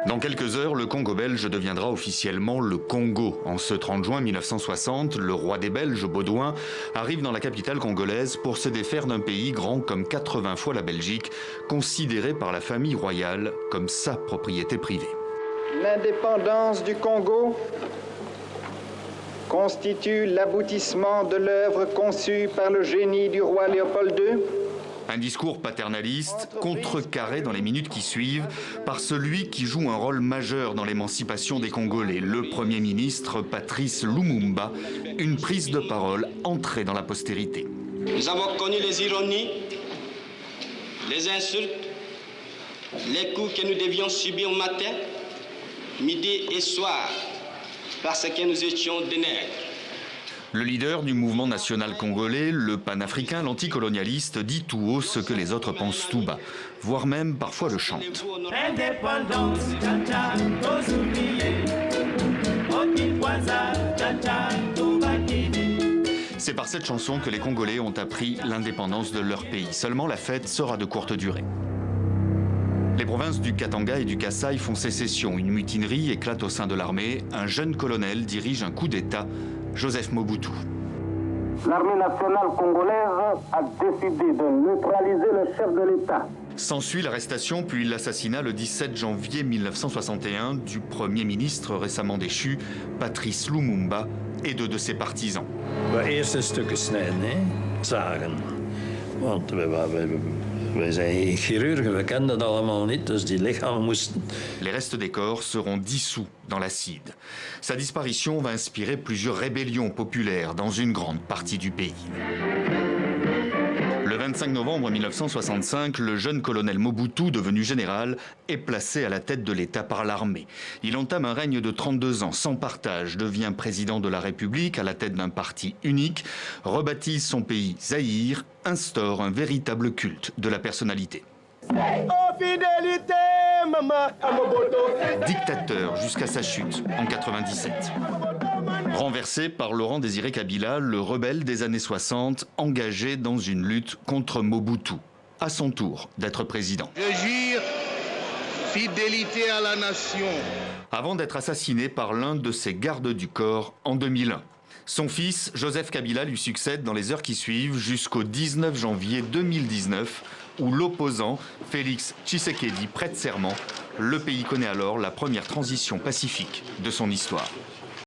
Dans quelques heures, le Congo belge deviendra officiellement le Congo. En ce 30 juin 1960, le roi des Belges, Baudouin, arrive dans la capitale congolaise pour se défaire d'un pays grand comme 80 fois la Belgique, considéré par la famille royale comme sa propriété privée. L'indépendance du Congo constitue l'aboutissement de l'œuvre conçue par le génie du roi Léopold II. Un discours paternaliste, contrecarré dans les minutes qui suivent par celui qui joue un rôle majeur dans l'émancipation des Congolais, le Premier ministre Patrice Lumumba, une prise de parole entrée dans la postérité. Nous avons connu les ironies, les insultes, les coups que nous devions subir matin, midi et soir, parce que nous étions des nègres. Le leader du mouvement national congolais, le panafricain, l'anticolonialiste, dit tout haut ce que les autres pensent tout bas, voire même parfois le chantent. C'est par cette chanson que les Congolais ont appris l'indépendance de leur pays. Seulement la fête sera de courte durée. Les provinces du Katanga et du Kasaï font sécession. Une mutinerie éclate au sein de l'armée. Un jeune colonel dirige un coup d'État, Joseph Mobutu. L'armée nationale congolaise a décidé de neutraliser le chef de l'État. S'ensuit l'arrestation puis l'assassinat le 17 janvier 1961 du Premier ministre récemment déchu, Patrice Lumumba, et de ses partisans. Eerst een stuk snijden, hè? Zagen. Want wij zijn chirurgen, we kennen dat allemaal niet, dus die lichamen moesten... Les restes des corps seront dissous dans l'acide. Sa disparition va inspirer plusieurs rébellions populaires dans une grande partie du pays. Le 25 novembre 1965, le jeune colonel Mobutu, devenu général, est placé à la tête de l'État par l'armée. Il entame un règne de 32 ans, sans partage, devient président de la République à la tête d'un parti unique, rebaptise son pays Zaïre, instaure un véritable culte de la personnalité. Dictateur jusqu'à sa chute en 97. Renversé par Laurent Désiré Kabila, le rebelle des années 60, engagé dans une lutte contre Mobutu, à son tour d'être président. Je jure fidélité à la nation. Avant d'être assassiné par l'un de ses gardes du corps en 2001. Son fils, Joseph Kabila, lui succède dans les heures qui suivent jusqu'au 19 janvier 2019, où l'opposant, Félix Tshisekedi, prête serment. Le pays connaît alors la première transition pacifique de son histoire.